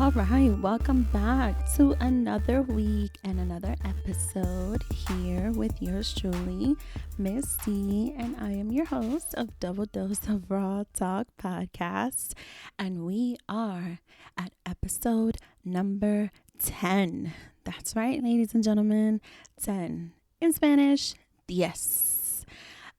All right, welcome back to another week and another episode here with yours truly, Miss D, and I am your host of Double Dose of Raw Talk podcast, and we are at episode number 10. That's right, ladies and gentlemen, 10. In Spanish, 10.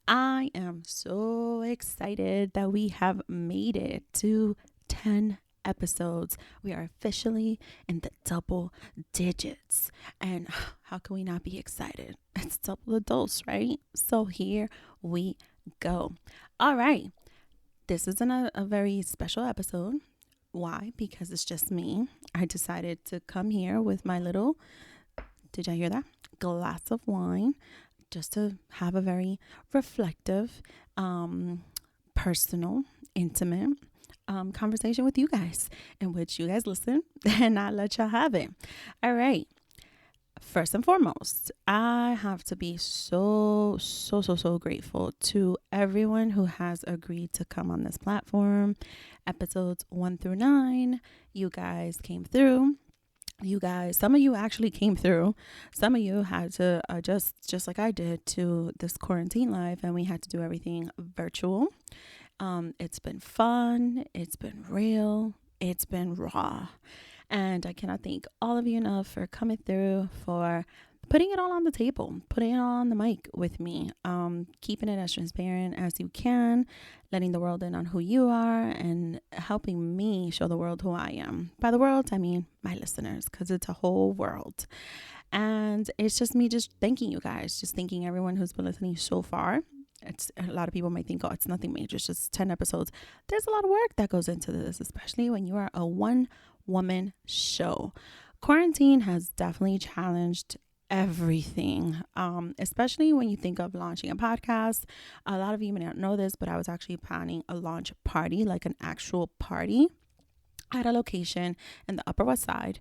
I am so excited that we have made it to 10 episodes. We are officially in the double digits. And how can we not be excited? It's double the dose, right? So here we go. All right. This isn't a very special episode. Why? Because it's just me. I decided to come here with my little, did you hear that? Glass of wine, just to have a very reflective, personal, intimate conversation with you guys, in which you guys listen and I let y'all have it. All right. First and foremost, I have to be so grateful to everyone who has agreed to come on this platform. Episodes 1 through 9, you guys came through. You guys, some of you actually came through. Some of you had to adjust, just like I did, to this quarantine life, and we had to do everything virtual. It's been fun. It's been real. It's been raw. And I cannot thank all of you enough for coming through, for putting it all on the table, putting it all on the mic with me, keeping it as transparent as you can, letting the world in on who you are, and helping me show the world who I am. By the world, I mean my listeners, because it's a whole world. And it's just me just thanking you guys, just thanking everyone who's been listening so far. It's a lot of people might think, oh, it's nothing major, it's just 10 episodes. There's a lot of work that goes into this, especially when you are a one-woman show. Quarantine has definitely challenged everything, especially when you think of launching a podcast. A lot of you may not know this, but I was actually planning a launch party, like an actual party at a location in the Upper West Side,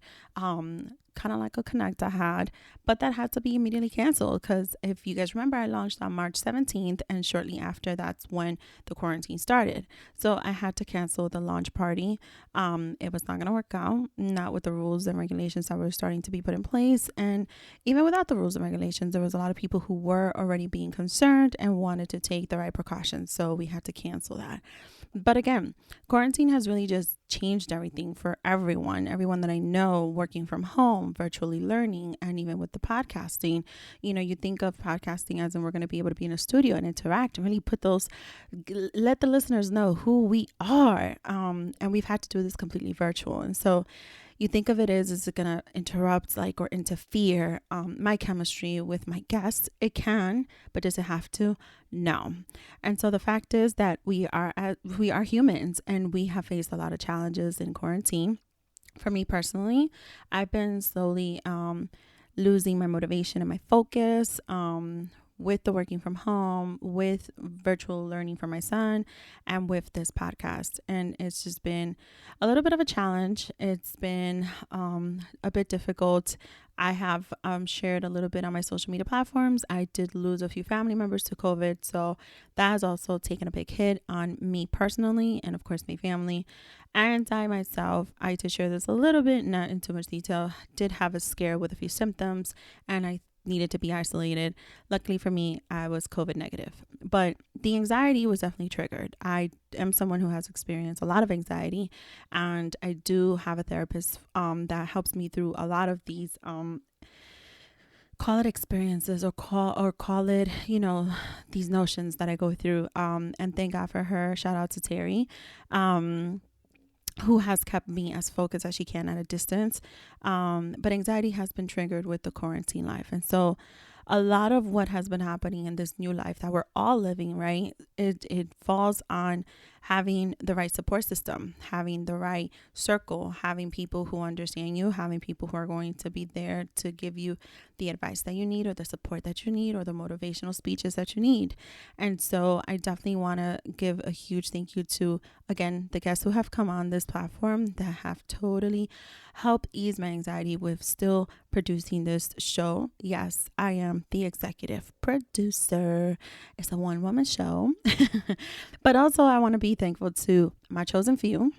kind of like a connect I had, but that had to be immediately canceled because if you guys remember, I launched on March 17th, and shortly after, that's when the quarantine started. So I had to cancel the launch party. It was not going to work out, not with the rules and regulations that were starting to be put in place. And even without the rules and regulations, there was a lot of people who were already being concerned and wanted to take the right precautions. So we had to cancel that. But again, quarantine has really just changed everything for everyone that I know, working from home, virtually learning, and even with the podcasting. You know, you think of podcasting as in we're going to be able to be in a studio and interact and really let the listeners know who we are. And we've had to do this completely virtual. And so you think of it as, is it going to interrupt or interfere my chemistry with my guests? It can, but does it have to? No. And so the fact is that we are humans, and we have faced a lot of challenges in quarantine. For me personally, I've been slowly losing my motivation and my focus with the working from home, with virtual learning for my son, and with this podcast. And it's just been a little bit of a challenge. It's been a bit difficult. I have shared a little bit on my social media platforms. I did lose a few family members to COVID. So that has also taken a big hit on me personally, and of course my family. And I myself, I did share this a little bit, not in too much detail, did have a scare with a few symptoms, and I needed to be isolated. Luckily for me, I was COVID negative, but the anxiety was definitely triggered. I am someone who has experienced a lot of anxiety, and I do have a therapist that helps me through a lot of these call it experiences or call it, these notions that I go through. And thank God for her. Shout out to Terry. Who has kept me as focused as she can at a distance. But anxiety has been triggered with the quarantine life. And so a lot of what has been happening in this new life that we're all living, right? It falls on having the right support system, having the right circle, having people who understand you, having people who are going to be there to give you the advice that you need, or the support that you need, or the motivational speeches that you need. And so I definitely want to give a huge thank you to, again, the guests who have come on this platform that have totally helped ease my anxiety with still producing this show. Yes, I am the executive producer. It's a one-woman show. But also I want to be thankful to my chosen few,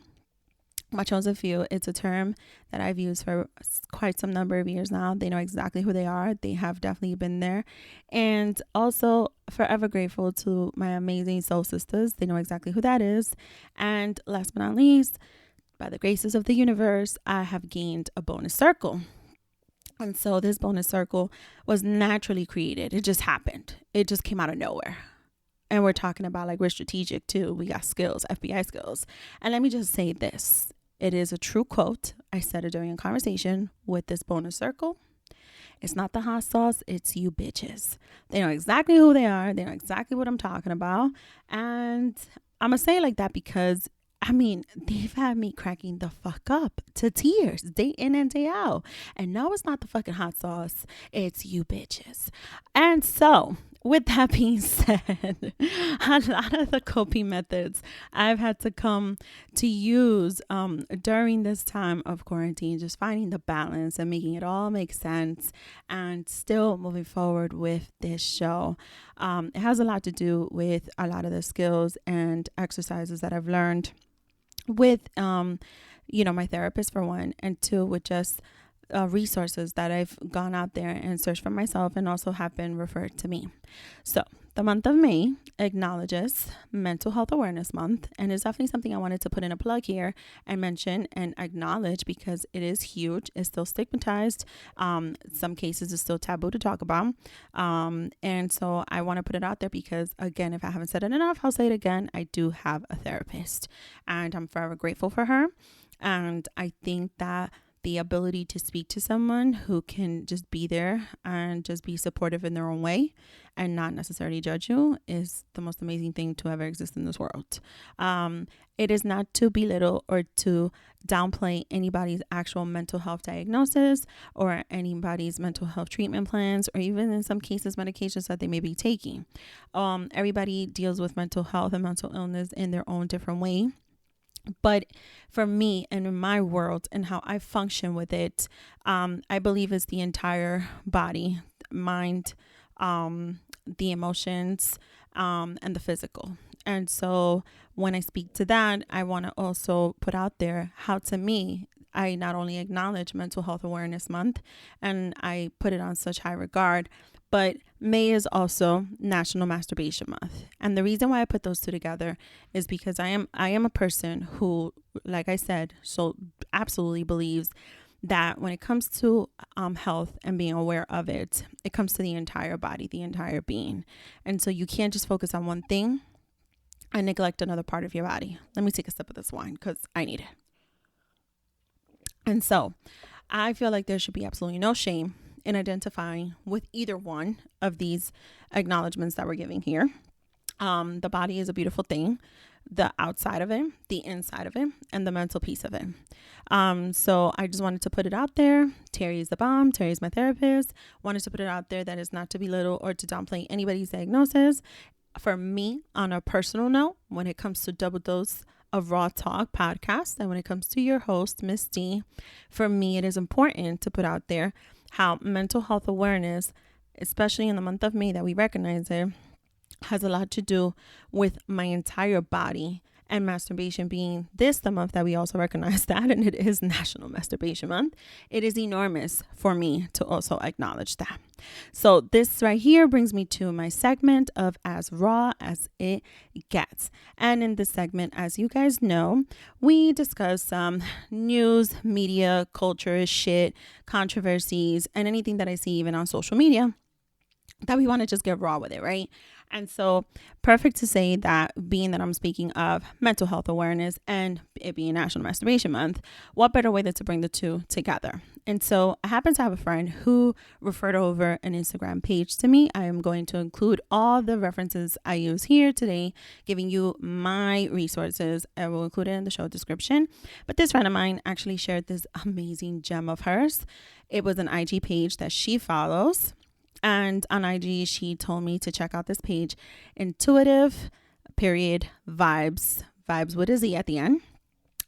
My chosen few, it's a term that I've used for quite some number of years now. They know exactly who they are. They have definitely been there. And also forever grateful to my amazing soul sisters. They know exactly who that is. And last but not least, by the graces of the universe, I have gained a bonus circle. And so this bonus circle was naturally created. It just happened. It just came out of nowhere. And we're talking about like we're strategic too. We got skills, FBI skills. And let me just say this. It is a true quote. I said it during a conversation with this bonus circle. It's not the hot sauce. It's you bitches. They know exactly who they are. They know exactly what I'm talking about. And I'm going to say it like that because, I mean, they've had me cracking the fuck up to tears day in and day out. And no, it's not the fucking hot sauce. It's you bitches. And so, with that being said, a lot of the coping methods I've had to come to use during this time of quarantine, just finding the balance and making it all make sense and still moving forward with this show. It has a lot to do with a lot of the skills and exercises that I've learned with, my therapist for one, and two, with just resources that I've gone out there and searched for myself and also have been referred to me. So the month of May acknowledges Mental Health Awareness Month, and it's definitely something I wanted to put in a plug here and mention and acknowledge because it is huge. It's still stigmatized. Some cases it's still taboo to talk about. And so I want to put it out there because, again, if I haven't said it enough, I'll say it again. I do have a therapist and I'm forever grateful for her. And I think that the ability to speak to someone who can just be there and just be supportive in their own way and not necessarily judge you is the most amazing thing to ever exist in this world. It is not to belittle or to downplay anybody's actual mental health diagnosis or anybody's mental health treatment plans, or even in some cases medications that they may be taking. Everybody deals with mental health and mental illness in their own different way. But for me and in my world and how I function with it, I believe it's the entire body, mind, the emotions, and the physical. And so when I speak to that, I want to also put out there how, to me, I not only acknowledge Mental Health Awareness Month and I put it on such high regard, but May is also National Masturbation Month. And the reason why I put those two together is because I am a person who, like I said, so absolutely believes that when it comes to health and being aware of it, it comes to the entire body, the entire being. And so you can't just focus on one thing and neglect another part of your body. Let me take a sip of this wine because I need it. And so I feel like there should be absolutely no shame in identifying with either one of these acknowledgements that we're giving here. The body is a beautiful thing, the outside of it, the inside of it, and the mental piece of it. So I just wanted to put it out there. Terry is the bomb. Terry is my therapist. Wanted to put it out there that is not to belittle or to downplay anybody's diagnosis. For me, on a personal note, when it comes to Double Dose of Raw Talk podcast, and when it comes to your host, Miss D, for me, it is important to put out there how mental health awareness, especially in the month of May that we recognize it, has a lot to do with my entire body, and masturbation being the month that we also recognize that, and it is National Masturbation Month. It is enormous for me to also acknowledge that. So this right here brings me to my segment of As Raw as It Gets. And in this segment, as you guys know, we discuss some news, media, culture, shit, controversies, and anything that I see even on social media that we want to just get raw with it, right? And so perfect to say that, being that I'm speaking of mental health awareness and it being National Masturbation Month, what better way than to bring the two together? And so I happen to have a friend who referred over an Instagram page to me. I am going to include all the references I use here today, giving you my resources. I will include it in the show description. But this friend of mine actually shared this amazing gem of hers. It was an IG page that she follows. And on IG, she told me to check out this page, Intuitive, vibes with a Z at the end.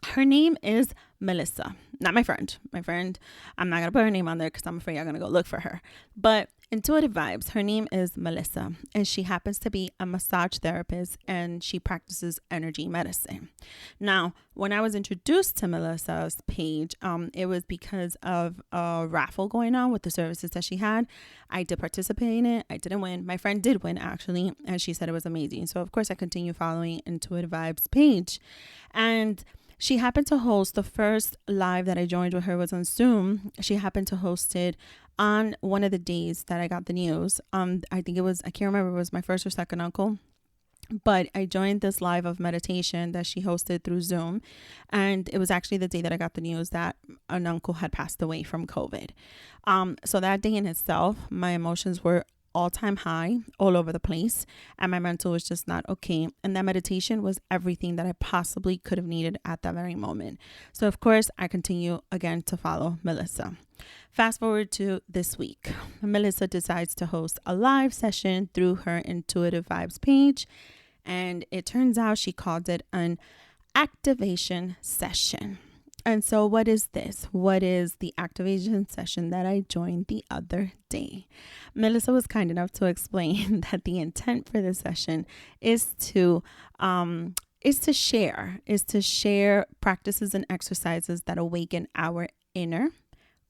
Her name is Melissa, not my friend. I'm not going to put her name on there because I'm afraid I'm going to go look for her. But Intuitive Vibes, her name is Melissa, and she happens to be a massage therapist, and she practices energy medicine. Now, when I was introduced to Melissa's page, it was because of a raffle going on with the services that she had. I did participate in it. I didn't win. My friend did win, actually, and she said it was amazing. So, of course, I continue following Intuitive Vibes page. And she happened to host the first live that I joined with her was on Zoom. She happened to host it on one of the days that I got the news. I think it was, I can't remember, it was my first or second uncle. But I joined this live of meditation that she hosted through Zoom. And it was actually the day that I got the news that an uncle had passed away from COVID. So that day in itself, my emotions were all-time high, all over the place, and my mental was just not okay. And that meditation was everything that I possibly could have needed at that very moment. So of course, I continue again to follow Melissa. Fast forward to this week. Melissa decides to host a live session through her Intuitive Vibes page, and it turns out she called it an activation session. And so what is this? What is the activation session that I joined the other day? Melissa was kind enough to explain that the intent for this session is to share practices and exercises that awaken our inner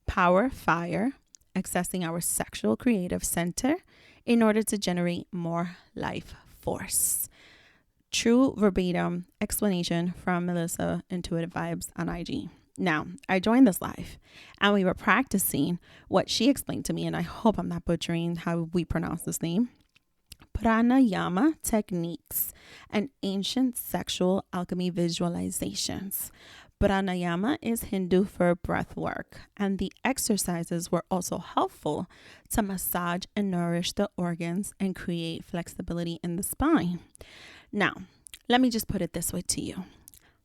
power fire, accessing our sexual creative center in order to generate more life force. True verbatim explanation from Melissa Intuitive Vibes on IG. Now, I joined this live and we were practicing what she explained to me, and I hope I'm not butchering how we pronounce this name. Pranayama techniques and ancient sexual alchemy visualizations. Pranayama is Hindu for breath work, and the exercises were also helpful to massage and nourish the organs and create flexibility in the spine. Now, let me just put it this way to you.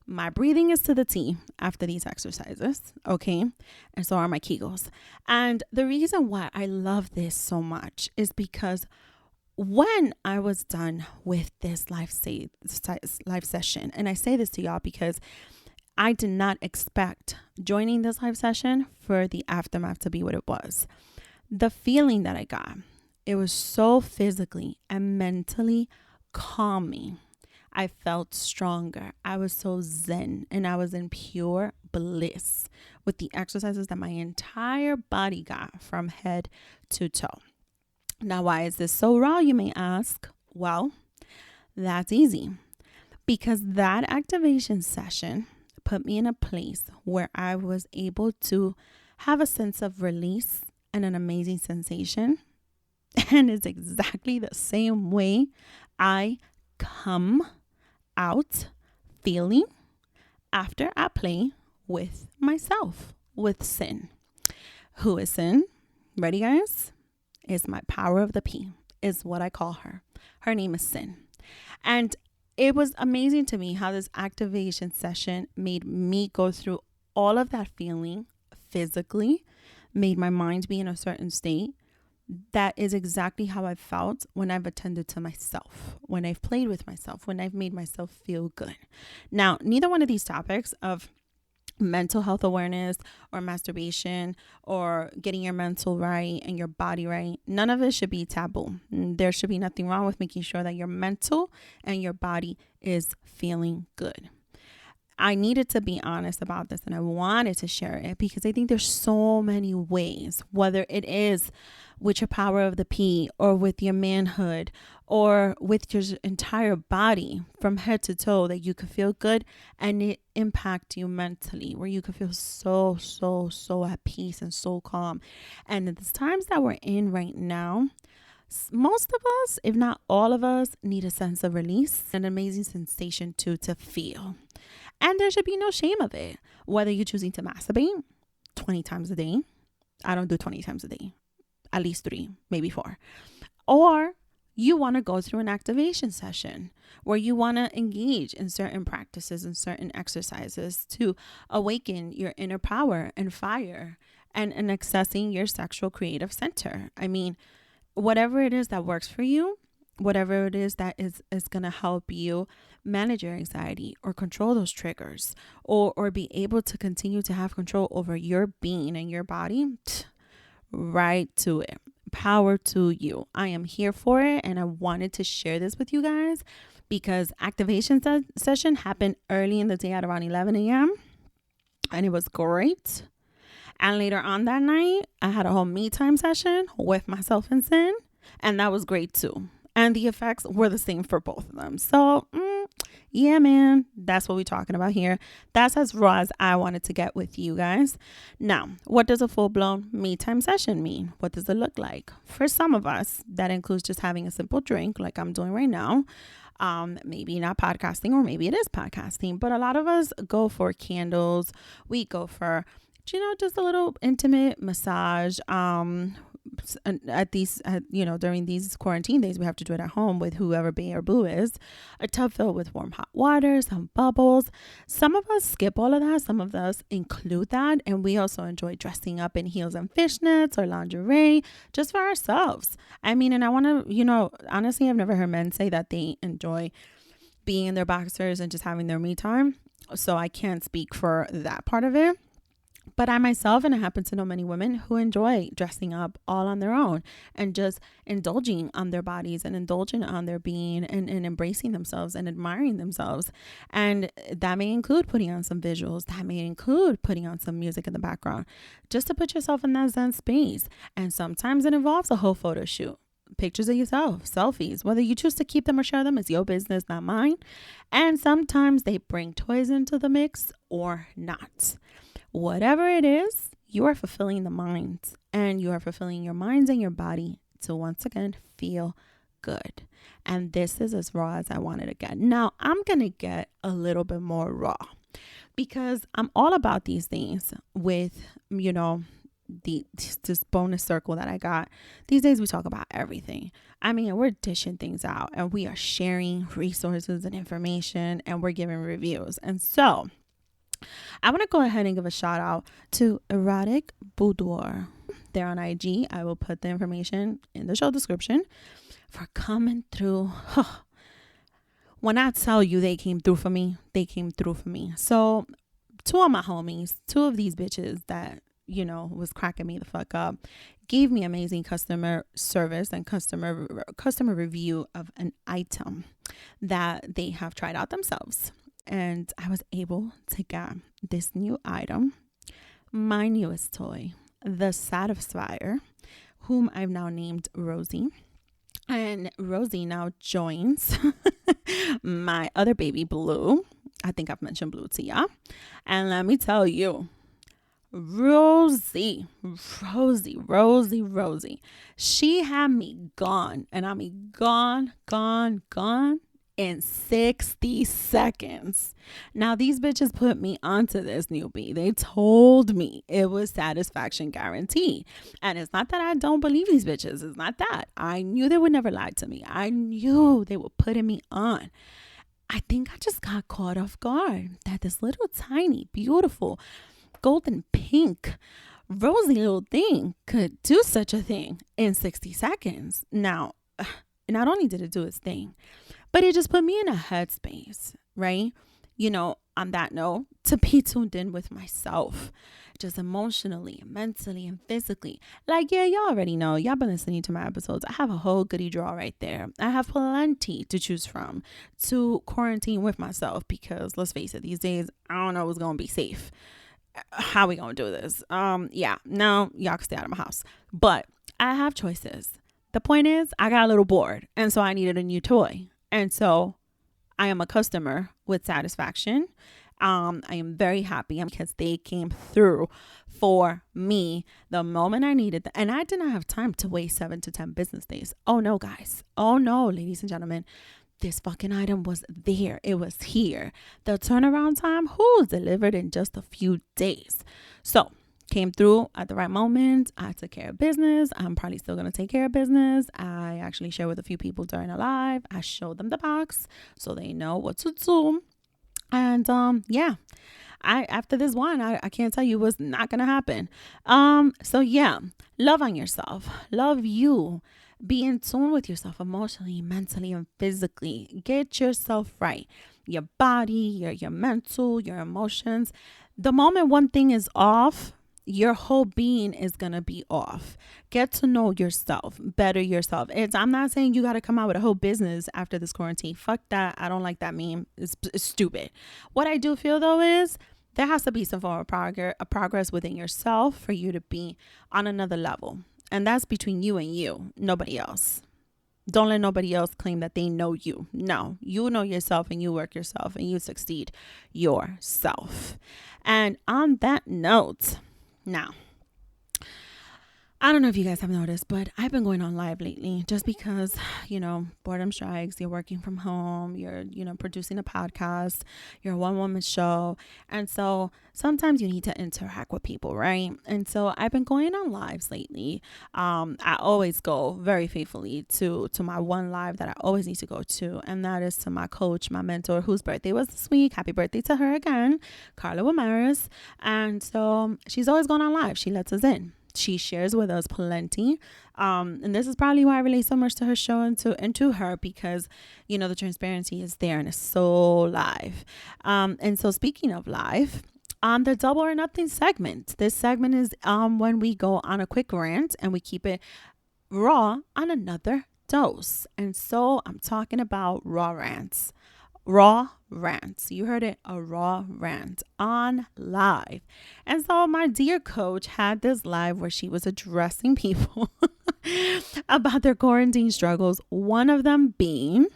My breathing is to the T after these exercises, okay? And so are my Kegels. And the reason why I love this so much is because when I was done with this live session, and I say this to y'all because I did not expect joining this live session for the aftermath to be what it was. The feeling that I got, it was so physically and mentally calming. I felt stronger. I was so zen, and I was in pure bliss with the exercises that my entire body got from head to toe. Now, why is this so raw, you may ask? Well, that's easy. Because that activation session put me in a place where I was able to have a sense of release and an amazing sensation. And it's exactly the same way I come out feeling after I play with myself, with Sin. Who is Sin? Ready, guys? Is my power of the P, is what I call her. Her name is Sin. And it was amazing to me how this activation session made me go through all of that feeling physically, made my mind be in a certain state. That is exactly how I felt when I've attended to myself, when I've played with myself, when I've made myself feel good. Now, neither one of these topics of mental health awareness or masturbation or getting your mental right and your body right, none of it should be taboo. There should be nothing wrong with making sure that your mental and your body is feeling good. I needed to be honest about this, and I wanted to share it because I think there's so many ways, whether it is with your power of the P or with your manhood or with your entire body from head to toe, that you could feel good and it impact you mentally, where you could feel so at peace and so calm. And at the times that we're in right now, most of us, if not all of us, need a sense of release, an amazing sensation to feel. And there should be no shame of it. Whether you're choosing to masturbate 20 times a day. I don't do 20 times a day. At least 3, maybe 4. Or you want to go through an activation session where you want to engage in certain practices and certain exercises to awaken your inner power and fire and accessing your sexual creative center. I mean, whatever it is that works for you, whatever it is that is going to help you manage your anxiety or control those triggers, or be able to continue to have control over your being and your body, right to it. Power to you. I am here for it, and I wanted to share this with you guys because activation session happened early in the day at around 11 a.m. and it was great. And later on that night, I had a whole me time session with myself and Sin, and that was great too. And the effects were the same for both of them. So, yeah, man, that's what we're talking about here. That's as raw as I wanted to get with you guys. Now, what does a full-blown me time session mean? What does it look like? For some of us, that includes just having a simple drink like I'm doing right now. Maybe not podcasting, or maybe it is podcasting, but a lot of us go for candles. We go for, just a little intimate massage. During these quarantine days, we have to do it at home with whoever bae or boo is. A tub filled with warm hot water, some bubbles. Some of us skip all of that. Some of us include that. And we also enjoy dressing up in heels and fishnets or lingerie just for ourselves. I mean, and I want to, honestly, I've never heard men say that they enjoy being in their boxers and just having their me time. So I can't speak for that part of it. But I myself, and I happen to know many women who enjoy dressing up all on their own and just indulging on their bodies and indulging on their being and embracing themselves and admiring themselves. And that may include putting on some visuals. That may include putting on some music in the background just to put yourself in that zen space. And sometimes it involves a whole photo shoot. Pictures of yourself, selfies, whether you choose to keep them or share them is your business, not mine. And sometimes they bring toys into the mix or not. Whatever it is, you are fulfilling the minds, and you are fulfilling your minds and your body to once again feel good. And this is as raw as I wanted to get. Now I'm going to get a little bit more raw because I'm all about these things with, this bonus circle that I got. These days we talk about everything. I mean, we're dishing things out and we are sharing resources and information and we're giving reviews. And so I want to go ahead and give a shout out to Erotic Boudoir. They're on IG. I will put the information in the show description for coming through. When I tell you they came through for me, they came through for me. So two of my homies, two of these bitches that, was cracking me the fuck up, gave me amazing customer service and customer review of an item that they have tried out themselves. And I was able to get this new item, my newest toy, the Satisfier, whom I've now named Rosie. And Rosie now joins my other baby, Blue. I think I've mentioned Blue to ya. And let me tell you, Rosie, she had me gone. And I mean gone in 60 seconds. Now these bitches put me onto this newbie. They told me it was satisfaction guaranteed. And it's not that I don't believe these bitches. It's not that. I knew they would never lie to me. I knew they were putting me on. I think I just got caught off guard that this little tiny, beautiful, golden pink, rosy little thing could do such a thing in 60 seconds. Now, not only did it do its thing, but it just put me in a headspace, right? On that note, to be tuned in with myself, just emotionally, mentally, and physically. Like, yeah, y'all already know. Y'all been listening to my episodes. I have a whole goodie drawer right there. I have plenty to choose from to quarantine with myself because, let's face it, these days, I don't know what's going to be safe. How we going to do this? No, y'all can stay out of my house. But I have choices. The point is, I got a little bored, and so I needed a new toy. And so I am a customer with satisfaction. I am very happy because they came through for me the moment I needed them. And I did not have time to wait 7 to 10 business days. Oh no, guys. Oh no, ladies and gentlemen. This fucking item was there. It was here. The turnaround time, delivered in just a few days. So came through at the right moment. I took care of business. I'm probably still going to take care of business. I actually shared with a few people during a live. I showed them the box so they know what to do. And after this one, I can't tell you what's not going to happen. So yeah, love on yourself. Love you. Be in tune with yourself emotionally, mentally, and physically. Get yourself right. Your body, your mental, your emotions. The moment one thing is off, your whole being is going to be off. Get to know yourself, better yourself. I'm not saying you got to come out with a whole business after this quarantine. Fuck that. I don't like that meme. It's stupid. What I do feel though is there has to be some form of progress within yourself for you to be on another level. And that's between you and you, nobody else. Don't let nobody else claim that they know you. No, you know yourself and you work yourself and you succeed yourself. And on that note, now, I don't know if you guys have noticed, but I've been going on live lately just because, boredom strikes. You're working from home. You're, producing a podcast. You're a one-woman show. And so sometimes you need to interact with people, right? And so I've been going on lives lately. I always go very faithfully to my one live that I always need to go to. And that is to my coach, my mentor, whose birthday was this week. Happy birthday to her again, Hott Mamas. And so she's always going on live. She lets us in. She shares with us plenty. And this is probably why I relate so much to her show and to her, because, the transparency is there and it's so live. And so speaking of live, on the Double or Nothing segment, this segment is when we go on a quick rant and we keep it raw on another dose. And so I'm talking about raw rants. Raw rants. You heard it, a raw rant on live. And so my dear coach had this live where she was addressing people about their quarantine struggles. One of them being,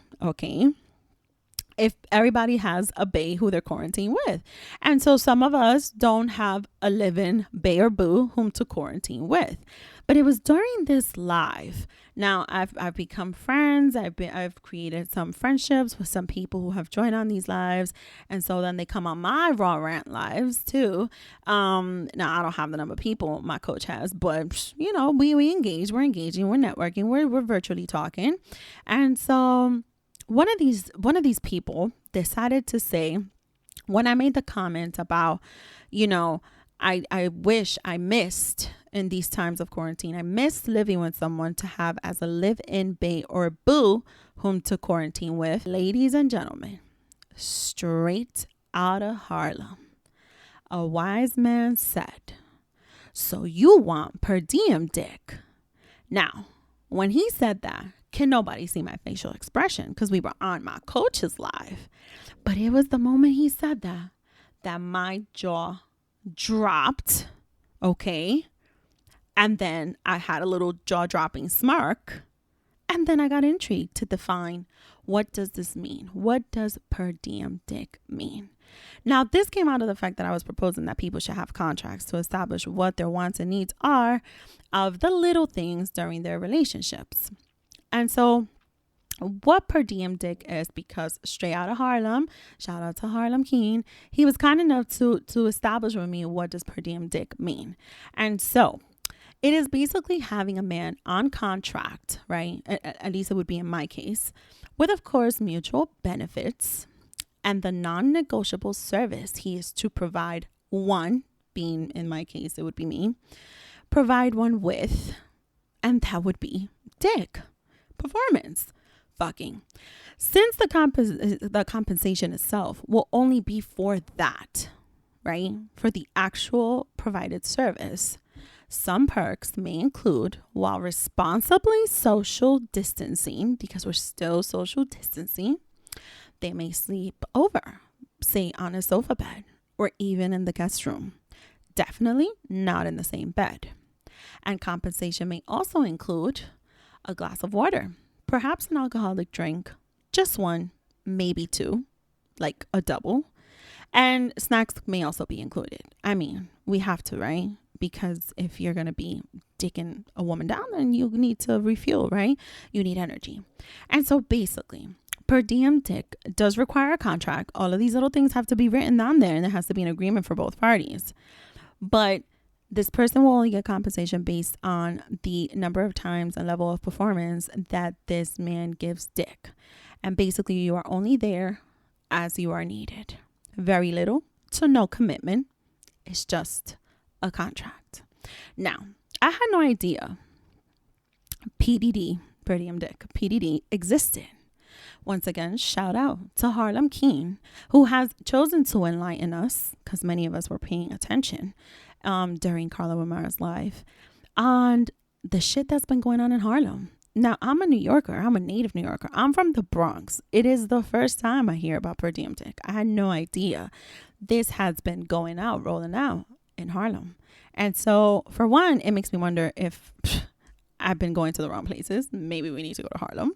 if everybody has a bae who they're quarantined with. And so some of us don't have a living bae or boo whom to quarantine with. But it was during this live. Now I've become friends. I've created some friendships with some people who have joined on these lives. And so then they come on my raw rant lives too. Now I don't have the number of people my coach has, but we engage, we're engaging, we're networking, we're virtually talking. And so one of these people decided to say, when I made the comment about, I wish I missed in these times of quarantine, I missed living with someone to have as a live-in bae or boo whom to quarantine with. Ladies and gentlemen, straight out of Harlem, a wise man said, "So you want per diem dick?" Now, when he said that, can nobody see my facial expression because we were on my coach's live. But it was the moment he said that my jaw dropped, okay? And then I had a little jaw-dropping smirk. And then I got intrigued to define, what does this mean? What does per diem dick mean? Now, this came out of the fact that I was proposing that people should have contracts to establish what their wants and needs are of the little things during their relationships. And so what per diem dick is, because straight out of Harlem, shout out to Harlem King, he was kind enough to establish with me, what does per diem dick mean? And so it is basically having a man on contract, right? At least it would be in my case, with, of course, mutual benefits and the non-negotiable service he is to provide one, being in my case, it would be me, provide one with, and that would be dick. Performance. Fucking. Since the compensation itself will only be for that, right? For the actual provided service. Some perks may include, while responsibly social distancing, because we're still social distancing, they may sleep over, say on a sofa bed, or even in the guest room. Definitely not in the same bed. And compensation may also include a glass of water, perhaps an alcoholic drink, just one, maybe two, like a double. And snacks may also be included. I mean, we have to, right? Because if you're going to be dicking a woman down, then you need to refuel, right? You need energy. And so basically, per diem dick does require a contract. All of these little things have to be written down there, and there has to be an agreement for both parties. But this person will only get compensation based on the number of times and level of performance that this man gives dick. And basically, you are only there as you are needed. Very little to no commitment. It's just a contract. Now, I had no idea PDD, per diem dick, PDD, existed. Once again, shout out to Harlem Keen, who has chosen to enlighten us, because many of us were paying attention during Carla Ramirez's live, on the shit that's been going on in Harlem. Now, I'm a New Yorker. I'm a native New Yorker. I'm from the Bronx. It is the first time I hear about per diem dick. I had no idea this has been rolling out in Harlem. And so, for one, it makes me wonder if I've been going to the wrong places. Maybe we need to go to Harlem.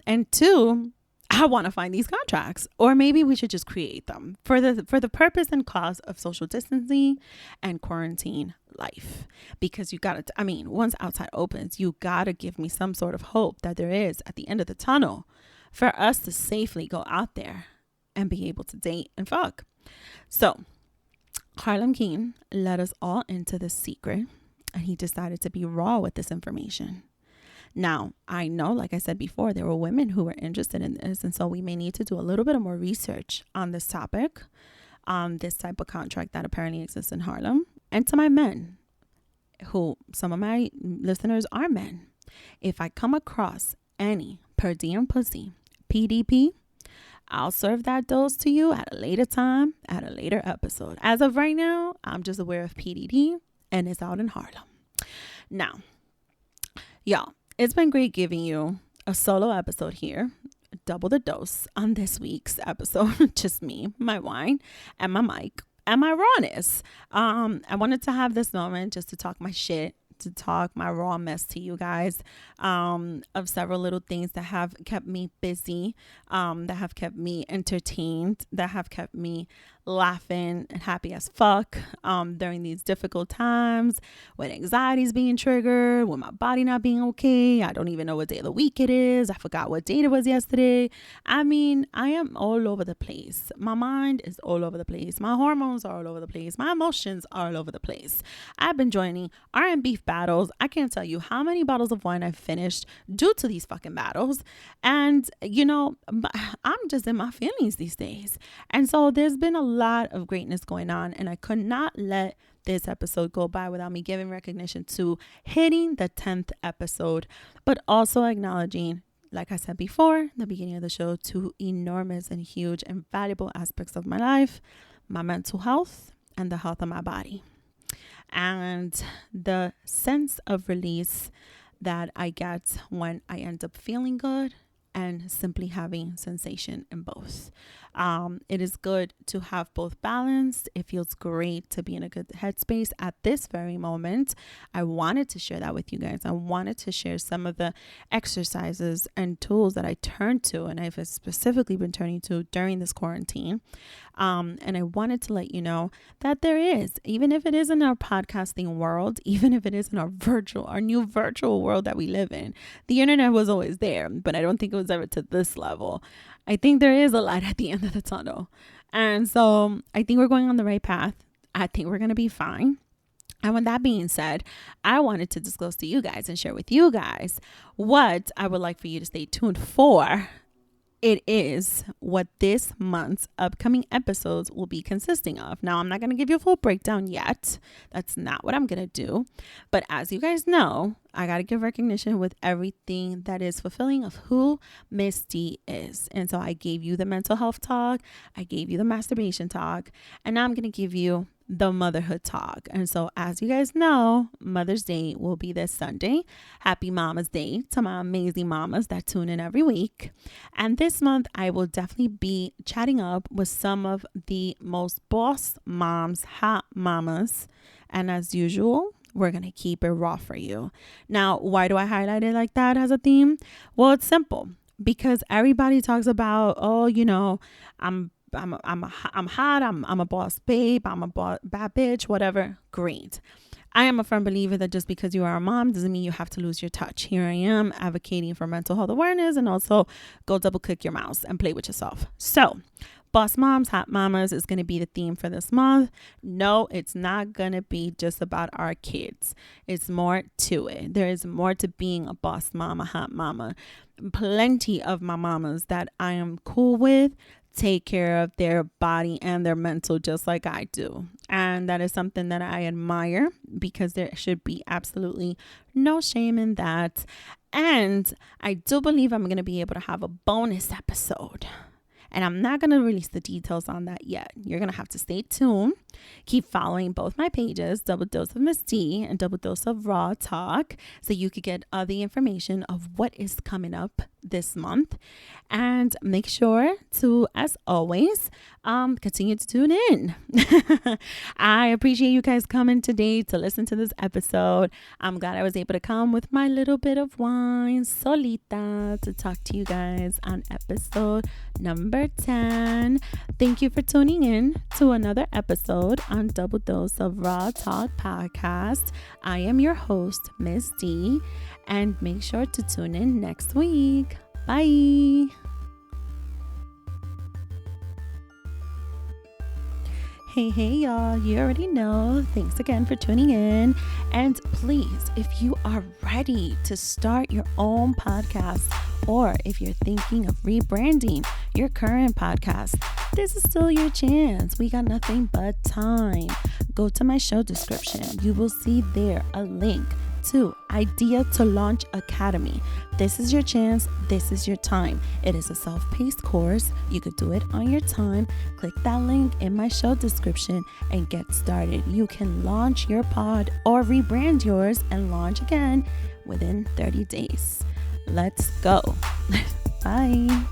And two, I want to find these contracts, or maybe we should just create them for the purpose and cause of social distancing and quarantine life. Because you gotta, once outside opens, you gotta give me some sort of hope that there is at the end of the tunnel for us to safely go out there and be able to date and fuck. So Harlem Keen let us all into this secret, and he decided to be raw with this information. Now, I know, like I said before, there were women who were interested in this, and so we may need to do a little bit of more research on this topic, this type of contract that apparently exists in Harlem. And to my men, who some of my listeners are men, if I come across any per diem pussy, PDP, I'll serve that dose to you at a later time, at a later episode. As of right now, I'm just aware of PDD, and it's out in Harlem. Now, y'all, it's been great giving you a solo episode here, double the dose on this week's episode. Just me, my wine, and my mic, and my rawness. I wanted to have this moment just to talk my shit, to talk my raw mess to you guys, of several little things that have kept me busy, that have kept me entertained, that have kept me laughing and happy as fuck during these difficult times, when anxiety's being triggered, when my body not being okay. I don't even know what day of the week it is. I forgot what date it was yesterday. I am all over the place. My mind is all over the place. My hormones are all over the place. My emotions are all over the place. I've been joining R&B battles. I can't tell you how many bottles of wine I've finished due to these fucking battles. And, I'm just in my feelings these days. And so there's been a lot of greatness going on, and I could not let this episode go by without me giving recognition to hitting the 10th episode, but also acknowledging, like I said before, the beginning of the show, two enormous and huge and valuable aspects of my life: my mental health and the health of my body, and the sense of release that I get when I end up feeling good and simply having sensation in both. It is good to have both balanced. It feels great to be in a good headspace at this very moment. I wanted to share that with you guys. I wanted to share some of the exercises and tools that I turned to, and I've specifically been turning to during this quarantine. And I wanted to let you know that there is, even if it is in our podcasting world, even if it is in our new virtual world that we live in, the internet was always there, but I don't think it was ever to this level. I think there is a light at the end of the tunnel. And so I think we're going on the right path. I think we're going to be fine. And with that being said, I wanted to disclose to you guys and share with you guys what I would like for you to stay tuned for. It is what this month's upcoming episodes will be consisting of. Now, I'm not going to give you a full breakdown yet. That's not what I'm going to do. But as you guys know, I got to give recognition with everything that is fulfilling of who Miss D is. And so I gave you the mental health talk. I gave you the masturbation talk. And now I'm going to give you the motherhood talk. And so, as you guys know, Mother's Day will be this Sunday. Happy Mama's Day to my amazing mamas that tune in every week. And this month, I will definitely be chatting up with some of the most boss moms, hot mamas. And as usual, we're going to keep it raw for you. Now, why do I highlight it like that as a theme? Well, it's simple. Because everybody talks about, I'm hot, I'm a boss babe, I'm a bad bitch, whatever. Great. I am a firm believer that just because you are a mom doesn't mean you have to lose your touch. Here I am advocating for mental health awareness, and also go double click your mouse and play with yourself. So, boss moms, hot mamas is going to be the theme for this month. No, it's not going to be just about our kids. It's more to it. There is more to being a boss mom, a hot mama. Plenty of my mamas that I am cool with take care of their body and their mental just like I do. And that is something that I admire, because there should be absolutely no shame in that. And I do believe I'm going to be able to have a bonus episode. And I'm not going to release the details on that yet. You're going to have to stay tuned. Keep following both my pages, Double Dose of Miss D and Double Dose of Raw Talk, so you could get the information of what is coming up this month. And make sure to, as always, continue to tune in. I appreciate you guys coming today to listen to this episode. I'm glad I was able to come with my little bit of wine, Solita, to talk to you guys on episode number 10. Thank you for tuning in to another episode on Double Dose of Raw Talk podcast. I am your host, Miss D, and make sure to tune in next week. Bye. Hey, y'all, you already know. Thanks again for tuning in. And please, if you are ready to start your own podcast, or if you're thinking of rebranding your current podcast, this is still your chance. We got nothing but time. Go to my show description. You will see there a link to Idea to Launch Academy. This is your chance. This is your time. It is a self-paced course. You could do it on your time. Click that link in my show description and get started. You can launch your pod or rebrand yours and launch again within 30 days. Let's go. Bye.